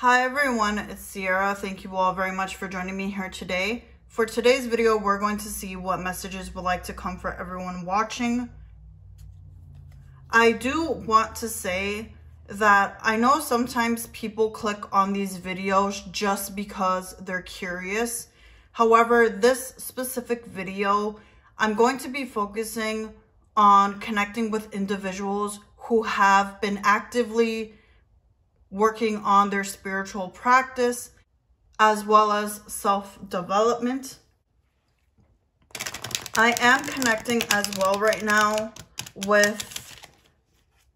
Hi everyone, it's Sierra. Thank you all very much for joining me here today. For today's video, we're going to see what messages would like to come for everyone watching. I do want to say that I know sometimes people click on these videos just because they're curious. However, this specific video, I'm going to be focusing on connecting with individuals who have been actively working on their spiritual practice as well as self-development. I am connecting as well right now with,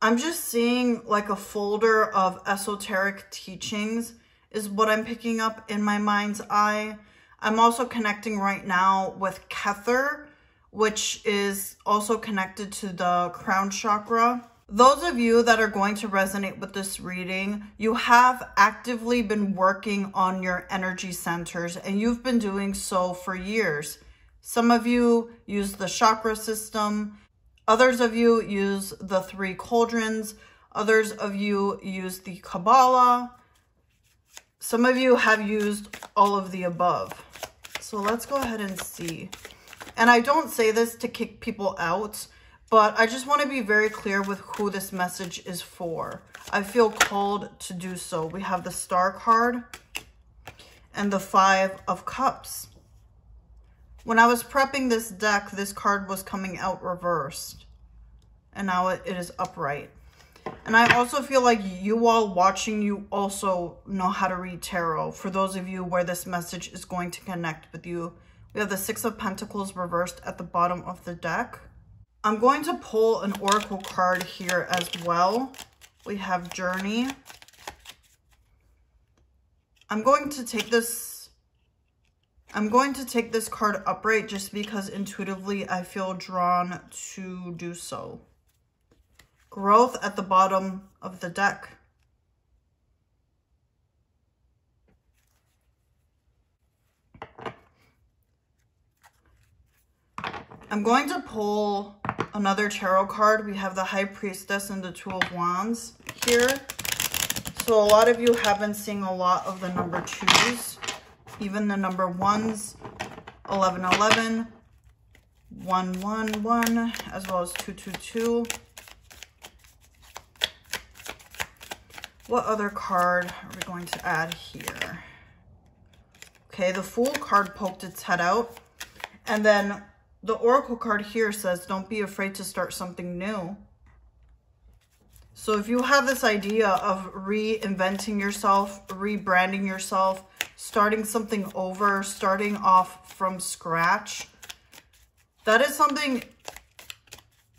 I'm just seeing like a folder of esoteric teachings is what I'm picking up in my mind's eye. I'm also connecting right now with Kether, which is also connected to the crown chakra. Those of you that are going to resonate with this reading, you have actively been working on your energy centers and you've been doing so for years. Some of you use the chakra system. Others of you use the 3 cauldrons. Others of you use the Kabbalah. Some of you have used all of the above. So let's go ahead and see. And I don't say this to kick people out, but I just want to be very clear with who this message is for. I feel called to do so. We have the Star card and the 5 of Cups. When I was prepping this deck, this card was coming out reversed. And now it is upright. And I also feel like you all watching, you also know how to read tarot. For those of you where this message is going to connect with you. We have the 6 of Pentacles reversed at the bottom of the deck. I'm going to pull an oracle card here as well. We have Journey. I'm going to take this card upright just because intuitively I feel drawn to do so. Growth at the bottom of the deck. I'm going to pull another tarot card. We have the High Priestess and the 2 of Wands here. So a lot of you have been seeing a lot of the number 2s, even the number 1s, 1111, 111, as well as 222. What other card are we going to add here? Okay, the Fool card poked its head out. And then the Oracle card here says, don't be afraid to start something new. So if you have this idea of reinventing yourself, rebranding yourself, starting something over, starting off from scratch, that is something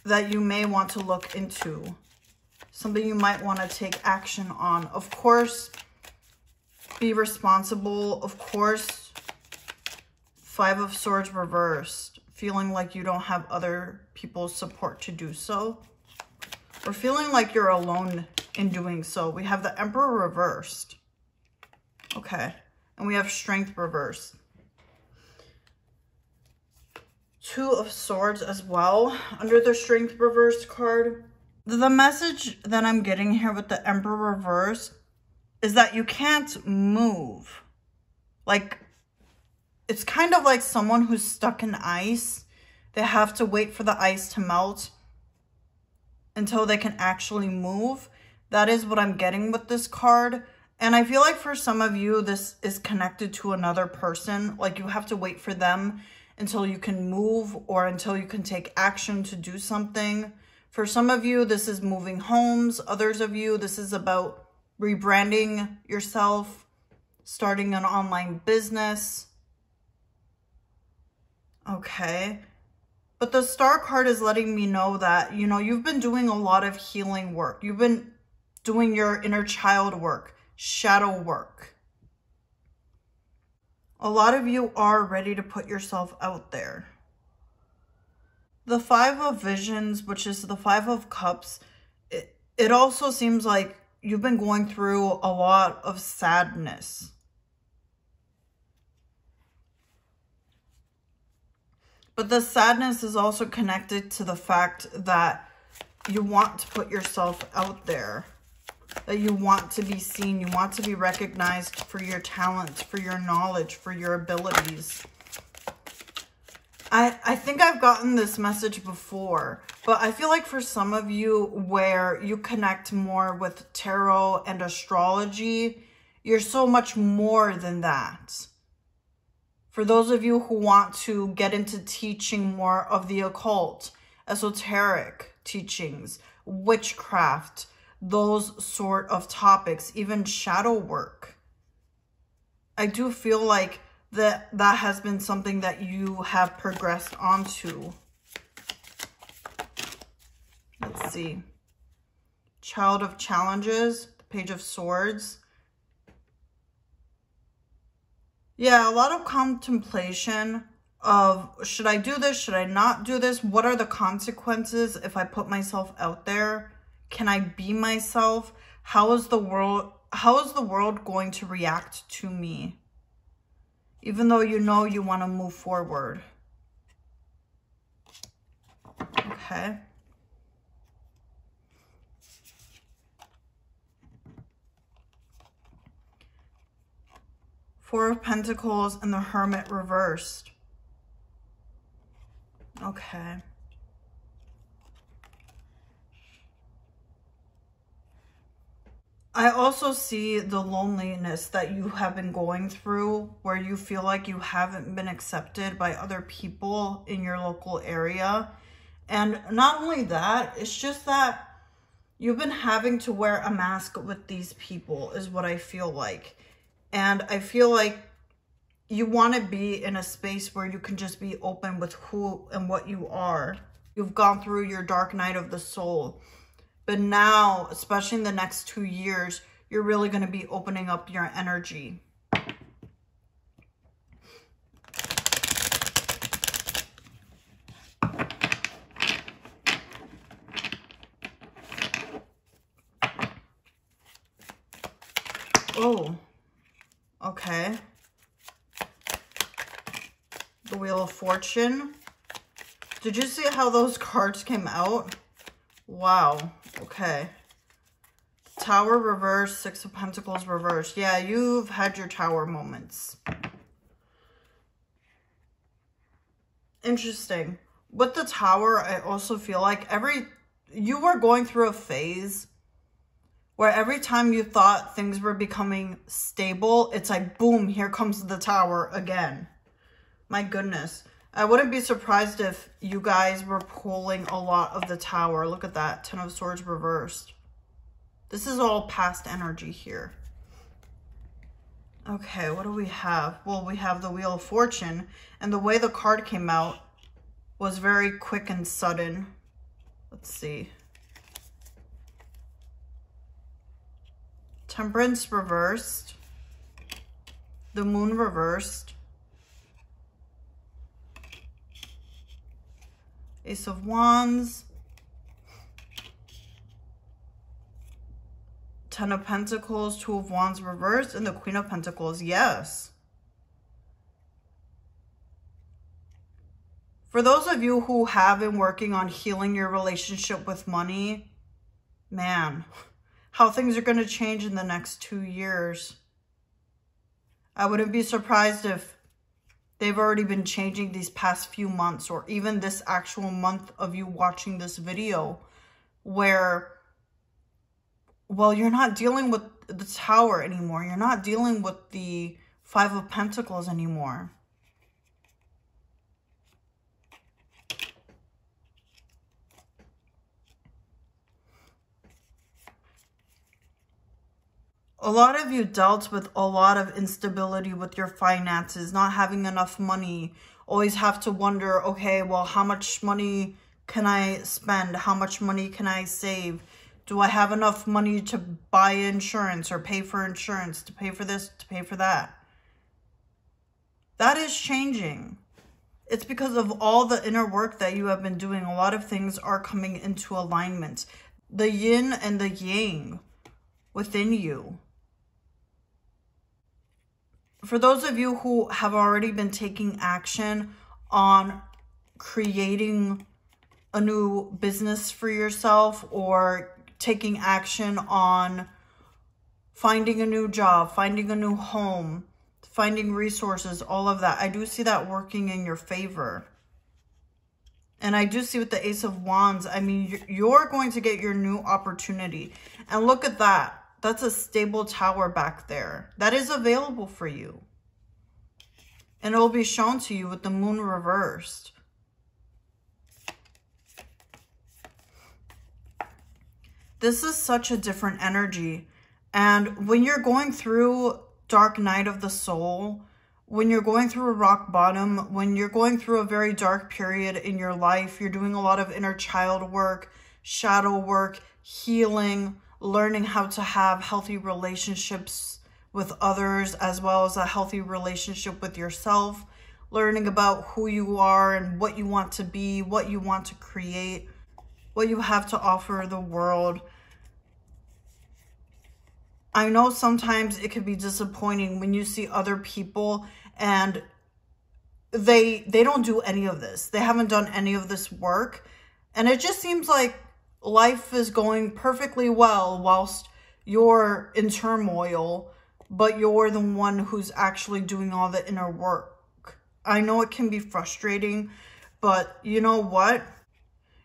that you may want to look into. Something you might want to take action on. Of course, be responsible. Of course, 5 of Swords reversed. Feeling like you don't have other people's support to do so. Or feeling like you're alone in doing so. We have the Emperor reversed. Okay. And we have Strength reversed. 2 of Swords as well. Under the Strength reversed card. The message that I'm getting here with the Emperor reversed is that you can't move. Like, it's kind of like someone who's stuck in ice. They have to wait for the ice to melt until they can actually move. That is what I'm getting with this card. And I feel like for some of you, this is connected to another person. Like you have to wait for them until you can move or until you can take action to do something. For some of you, this is moving homes. Others of you, this is about rebranding yourself, starting an online business. Okay. But the Star card is letting me know that, you know, you've been doing a lot of healing work. You've been doing your inner child work, shadow work. A lot of you are ready to put yourself out there. The 5 of Visions, which is the 5 of Cups, it also seems like you've been going through a lot of sadness. But the sadness is also connected to the fact that you want to put yourself out there. that you want to be seen. You want to be recognized for your talents, for your knowledge, for your abilities. I think I've gotten this message before, but I feel like for some of you where you connect more with tarot and astrology, you're so much more than that. For those of you who want to get into teaching more of the occult, esoteric teachings, witchcraft, those sort of topics, even shadow work, I do feel like that has been something that you have progressed onto. Let's see. Child of Challenges, the Page of Swords. Yeah, a lot of contemplation of, should I do this? Should I not do this? What are the consequences if I put myself out there? Can I be myself? How is the world going to react to me? Even though you know you want to move forward. Okay. Four of Pentacles and the Hermit reversed. Okay. I also see the loneliness that you have been going through, where you feel like you haven't been accepted by other people in your local area. And not only that, it's just that you've been having to wear a mask with these people is what I feel like. And I feel like you want to be in a space where you can just be open with who and what you are. You've gone through your dark night of the soul. But now, especially in the next 2 years, you're really going to be opening up your energy. Oh, okay. The Wheel of Fortune. Did you see how those cards came out? Wow. Okay. Tower reversed, Six of Pentacles reversed. Yeah, you've had your Tower moments. Interesting. With the Tower, I also feel like you were going through a phase where every time you thought things were becoming stable, it's like, boom, here comes the Tower again. My goodness. I wouldn't be surprised if you guys were pulling a lot of the Tower. Look at that. Ten of Swords reversed. This is all past energy here. Okay, what do we have? Well, we have the Wheel of Fortune. And the way the card came out was very quick and sudden. Let's see. Temperance reversed. The Moon reversed. Ace of Wands. Ten of Pentacles, Two of Wands reversed, and the Queen of Pentacles. Yes. For those of you who have been working on healing your relationship with money, man, how things are going to change in the next 2 years. I wouldn't be surprised if they've already been changing these past few months, or even this actual month of you watching this video, where, well, you're not dealing with the Tower anymore. You're not dealing with the Five of Pentacles anymore. A lot of you dealt with a lot of instability with your finances, not having enough money, always have to wonder, okay, well, how much money can I spend? How much money can I save? Do I have enough money to buy insurance or pay for insurance, to pay for this, to pay for that? That is changing. It's because of all the inner work that you have been doing. A lot of things are coming into alignment. The yin and the yang within you. For those of you who have already been taking action on creating a new business for yourself, or taking action on finding a new job, finding a new home, finding resources, all of that. I do see that working in your favor. And I do see with the Ace of Wands, I mean, you're going to get your new opportunity. And look at that. That's a stable tower back there. That is available for you. And it will be shown to you with the moon reversed. This is such a different energy. And when you're going through dark night of the soul, when you're going through a rock bottom, when you're going through a very dark period in your life, you're doing a lot of inner child work, shadow work, healing, learning how to have healthy relationships with others, as well as a healthy relationship with yourself, learning about who you are and what you want to be, what you want to create, what you have to offer the world. I know sometimes it can be disappointing when you see other people and they don't do any of this. They haven't done any of this work. And it just seems like life is going perfectly well whilst you're in turmoil, but you're the one who's actually doing all the inner work. I know it can be frustrating, but you know what?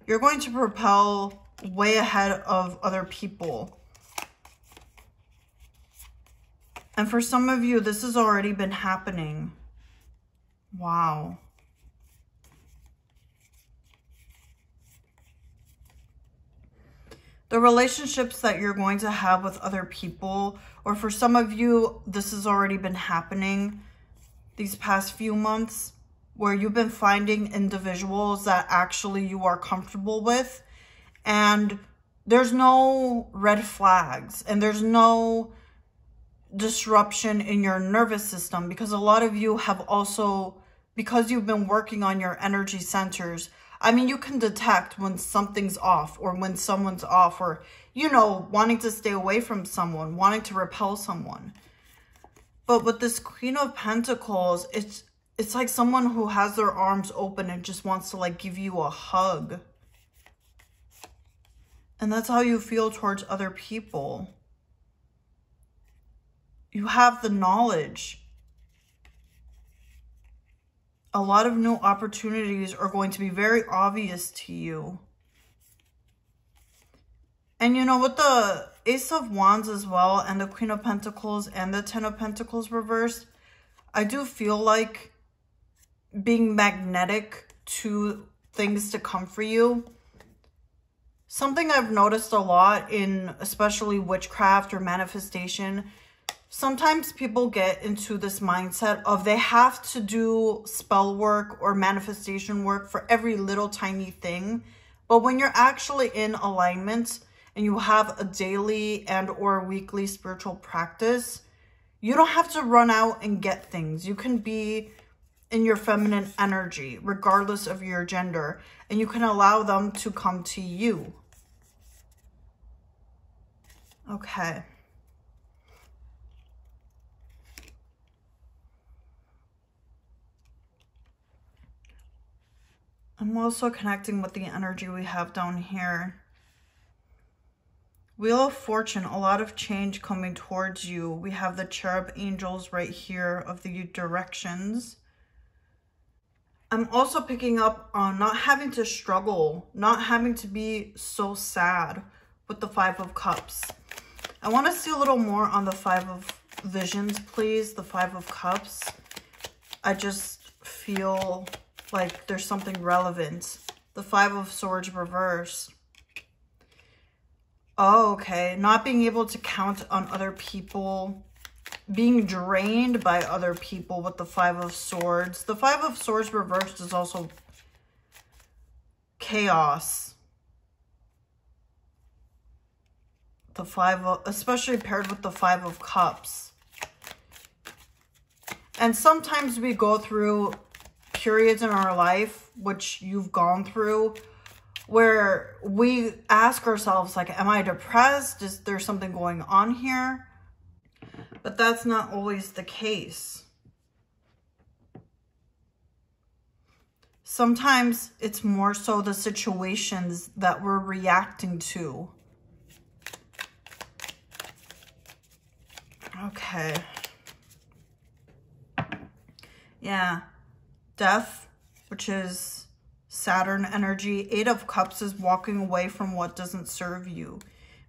You're going to propel way ahead of other people. And for some of you, this has already been happening. Wow. The relationships that you're going to have with other people, or for some of you, this has already been happening these past few months, where you've been finding individuals that actually you are comfortable with, and there's no red flags, and there's no disruption in your nervous system, because a lot of you have also, because you've been working on your energy centers, I mean, you can detect when something's off or when someone's off, or, you know, wanting to stay away from someone, wanting to repel someone. But with this Queen of Pentacles, it's like someone who has their arms open and just wants to like give you a hug. And that's how you feel towards other people. You have the knowledge. A lot of new opportunities are going to be very obvious to you. And you know, with the Ace of Wands as well, and the Queen of Pentacles and the Ten of Pentacles reversed, I do feel like being magnetic to things to come for you. Something I've noticed a lot in especially witchcraft or manifestation, sometimes people get into this mindset of they have to do spell work or manifestation work for every little tiny thing. But when you're actually in alignment and you have a daily and or weekly spiritual practice, you don't have to run out and get things. You can be in your feminine energy, regardless of your gender, and you can allow them to come to you. Okay. I'm also connecting with the energy we have down here. Wheel of Fortune, a lot of change coming towards you. We have the cherub angels right here of the directions. I'm also picking up on not having to struggle, not having to be so sad with the Five of Cups. I want to see a little more on the Five of Visions, please. The Five of Cups. I just feel like there's something relevant. The Five of Swords reversed. Oh, okay. Not being able to count on other people. Being drained by other people with the Five of Swords. The Five of Swords reversed is also chaos. The Five of, especially paired with the Five of Cups. And sometimes we go through periods in our life, which you've gone through, where we ask ourselves, like, am I depressed? Is there something going on here? But that's not always the case. Sometimes it's more so the situations that we're reacting to. Okay. Yeah. Death, which is Saturn energy. 8 of Cups is walking away from what doesn't serve you.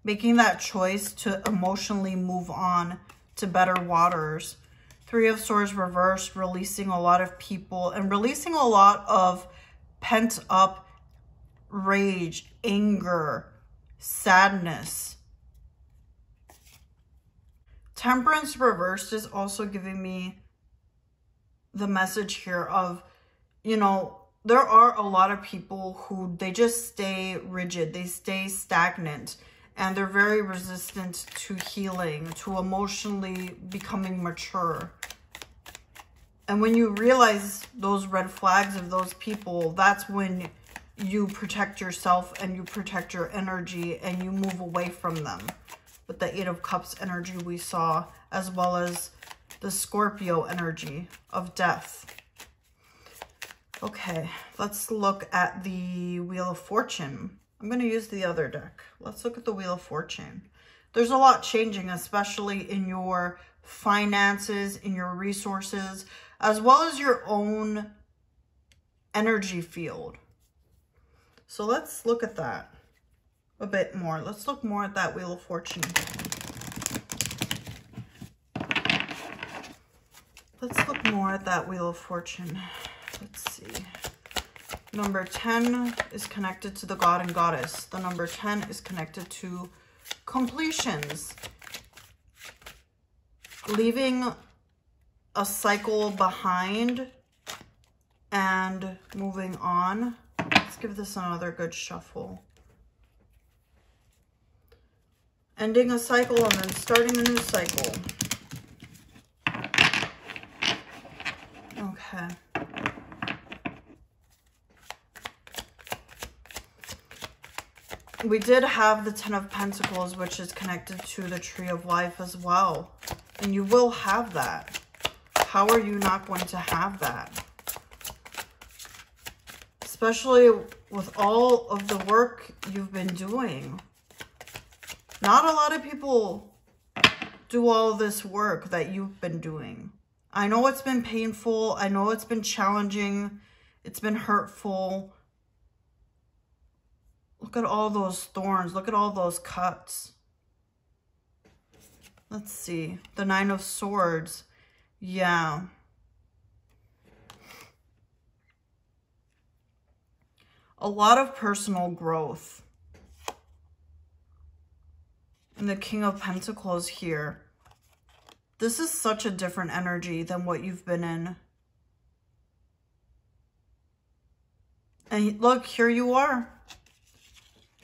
Making that choice to emotionally move on to better waters. 3 of Swords reversed, releasing a lot of people and releasing a lot of pent up rage, anger, sadness. Temperance reversed is also giving me the message here of, you know, there are a lot of people who they just stay rigid, they stay stagnant, and they're very resistant to healing, to emotionally becoming mature. And when you realize those red flags of those people, that's when you protect yourself and you protect your energy and you move away from them. With the 8 of Cups energy we saw, as well as the Scorpio energy of death. Okay, let's look at the Wheel of Fortune. I'm going to use the other deck. Let's look at the Wheel of Fortune. There's a lot changing, especially in your finances, in your resources, as well as your own energy field. So let's look at that a bit more. Let's look more at that Wheel of Fortune. Let's look more at that Wheel of Fortune. Let's see. Number 10 is connected to the God and Goddess. The number 10 is connected to completions. Leaving a cycle behind and moving on. Let's give this another good shuffle. Ending a cycle and then starting a new cycle. Okay. We did have the 10 of Pentacles, which is connected to the Tree of Life as well. And you will have that. How are you not going to have that? Especially with all of the work you've been doing. Not a lot of people do all this work that you've been doing. I know it's been painful. I know it's been challenging. It's been hurtful. Look at all those thorns. Look at all those cuts. Let's see. The 9 of Swords. Yeah. A lot of personal growth. And the King of Pentacles here. This is such a different energy than what you've been in. And look, here you are.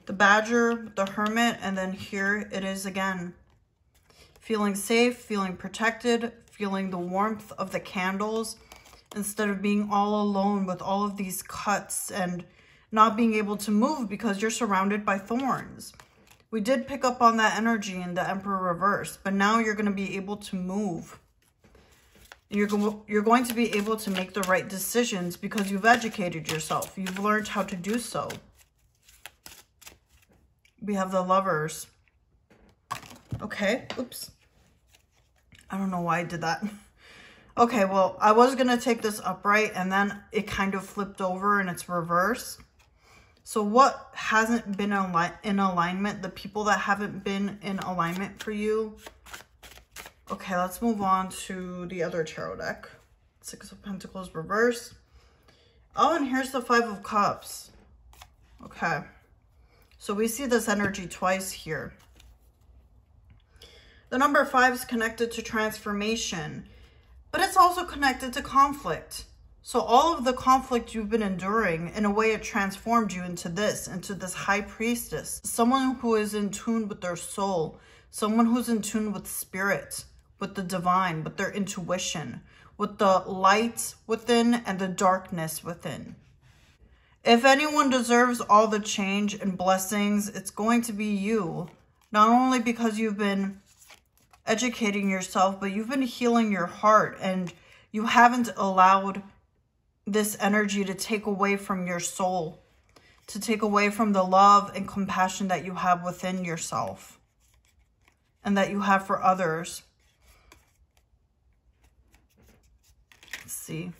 The Badger, the Hermit, and then here it is again. Feeling safe, feeling protected, feeling the warmth of the candles instead of being all alone with all of these cuts and not being able to move because you're surrounded by thorns. We did pick up on that energy in the Emperor reverse, but now you're going to be able to move. You're going to be able to make the right decisions because you've educated yourself. You've learned how to do so. We have the Lovers. Okay, oops. I don't know why I did that. Okay, well, I was going to take this upright and then it kind of flipped over and it's reverse. So what hasn't been in alignment, the people that haven't been in alignment for you. Okay, let's move on to the other tarot deck. 6 of Pentacles reverse. Oh, and here's the 5 of Cups. Okay. So we see this energy twice here. The number 5 is connected to transformation, but it's also connected to conflict. So all of the conflict you've been enduring, in a way it transformed you into this high priestess. Someone who is in tune with their soul. Someone who's in tune with spirit, with the divine, with their intuition, with the light within and the darkness within. If anyone deserves all the change and blessings, it's going to be you. Not only because you've been educating yourself, but you've been healing your heart and you haven't allowed this energy to take away from your soul, to take away from the love and compassion that you have within yourself and that you have for others. Let's see.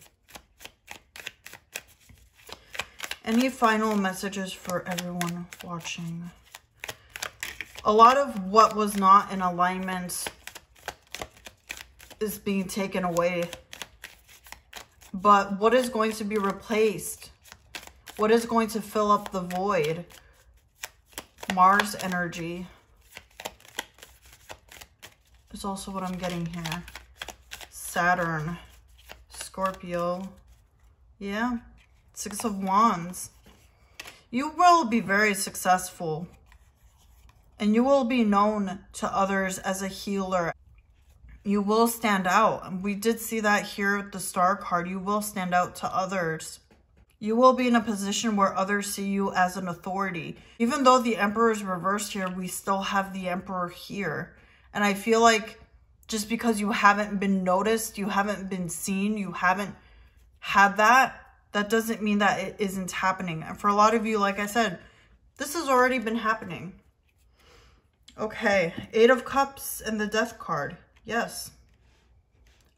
Any final messages for everyone watching? A lot of what was not in alignment is being taken away. But what is going to be replaced? What is going to fill up the void? Mars energy is also what I'm getting here. Saturn, Scorpio. Yeah. Six of Wands. You will be very successful. And you will be known to others as a healer. You will stand out. We did see that here with the Star card. You will stand out to others. You will be in a position where others see you as an authority. Even though the Emperor is reversed here, we still have the Emperor here. And I feel like just because you haven't been noticed, you haven't been seen, you haven't had that, that doesn't mean that it isn't happening. And for a lot of you, like I said, this has already been happening. Okay, Eight of Cups and the Death card. Yes.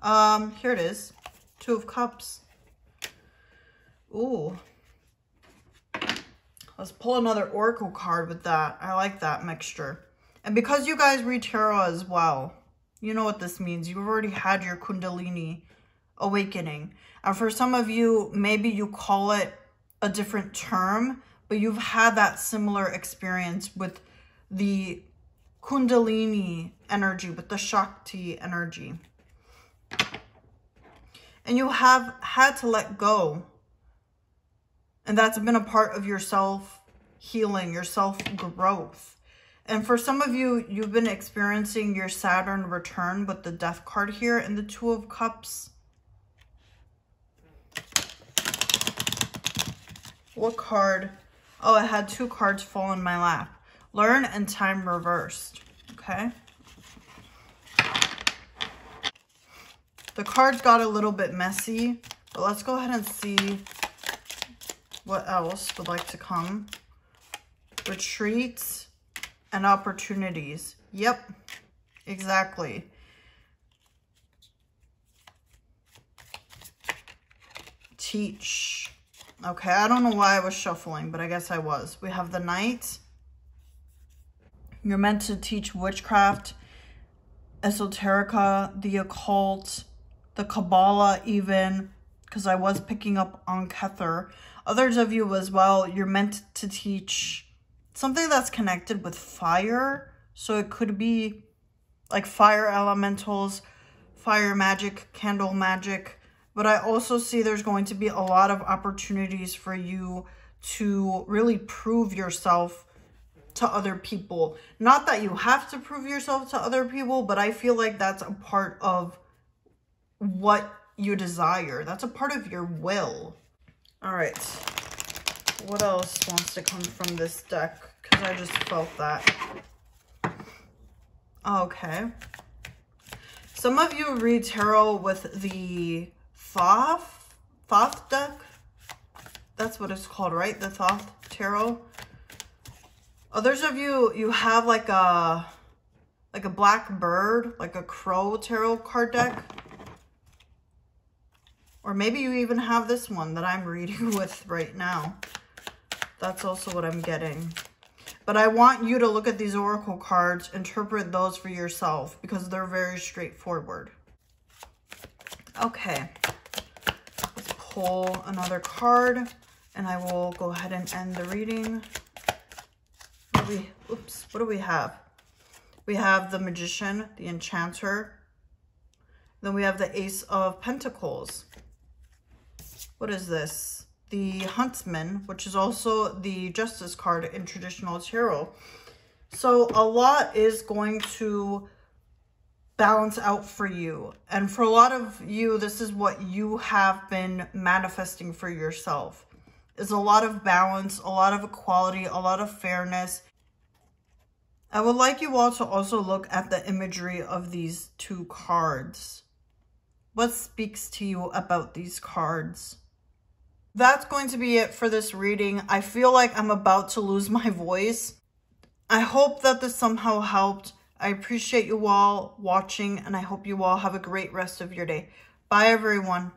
Here it is. Two of Cups. Ooh. Let's pull another Oracle card with that. I like that mixture. And because you guys read tarot as well, you know what this means. You've already had your Kundalini awakening. And for some of you, maybe you call it a different term, but you've had that similar experience with the Kundalini energy, with the Shakti energy. And you have had to let go. And that's been a part of your self-healing, your self-growth. And for some of you, you've been experiencing your Saturn return with the Death card here and the Two of Cups. What card? Oh, I had two cards fall in my lap. Learn and Time reversed. Okay. The cards got a little bit messy, but let's go ahead and see what else would like to come. Retreats and opportunities. Yep, exactly. Teach. Okay, I don't know why I was shuffling, but I guess I was. We have the Knight. You're meant to teach witchcraft, esoterica, the occult, the Kabbalah even, because I was picking up on Kether. Others of you as well, you're meant to teach something that's connected with fire. So it could be like fire elementals, fire magic, candle magic. But I also see there's going to be a lot of opportunities for you to really prove yourself to other people. Not that you have to prove yourself to other people, but I feel like that's a part of what you desire. That's a part of your will. All right. What else wants to come from this deck? Because I just felt that. Okay. Some of you read tarot with the Thoth deck. That's what it's called, right? The Thoth tarot. Others of you, you have like a black bird, like a crow tarot card deck. Or maybe you even have this one that I'm reading with right now. That's also what I'm getting. But I want you to look at these oracle cards, interpret those for yourself, because they're very straightforward. Okay. Let's pull another card, and I will go ahead and end the reading. What do we have? We have the Magician, the Enchanter. Then we have the Ace of Pentacles. What is this? The Huntsman, which is also the Justice card in traditional tarot. So a lot is going to balance out for you. And for a lot of you, this is what you have been manifesting for yourself. Is a lot of balance, a lot of equality, a lot of fairness. I would like you all to also look at the imagery of these two cards. What speaks to you about these cards? That's going to be it for this reading. I feel like I'm about to lose my voice. I hope that this somehow helped. I appreciate you all watching, and I hope you all have a great rest of your day. Bye, everyone.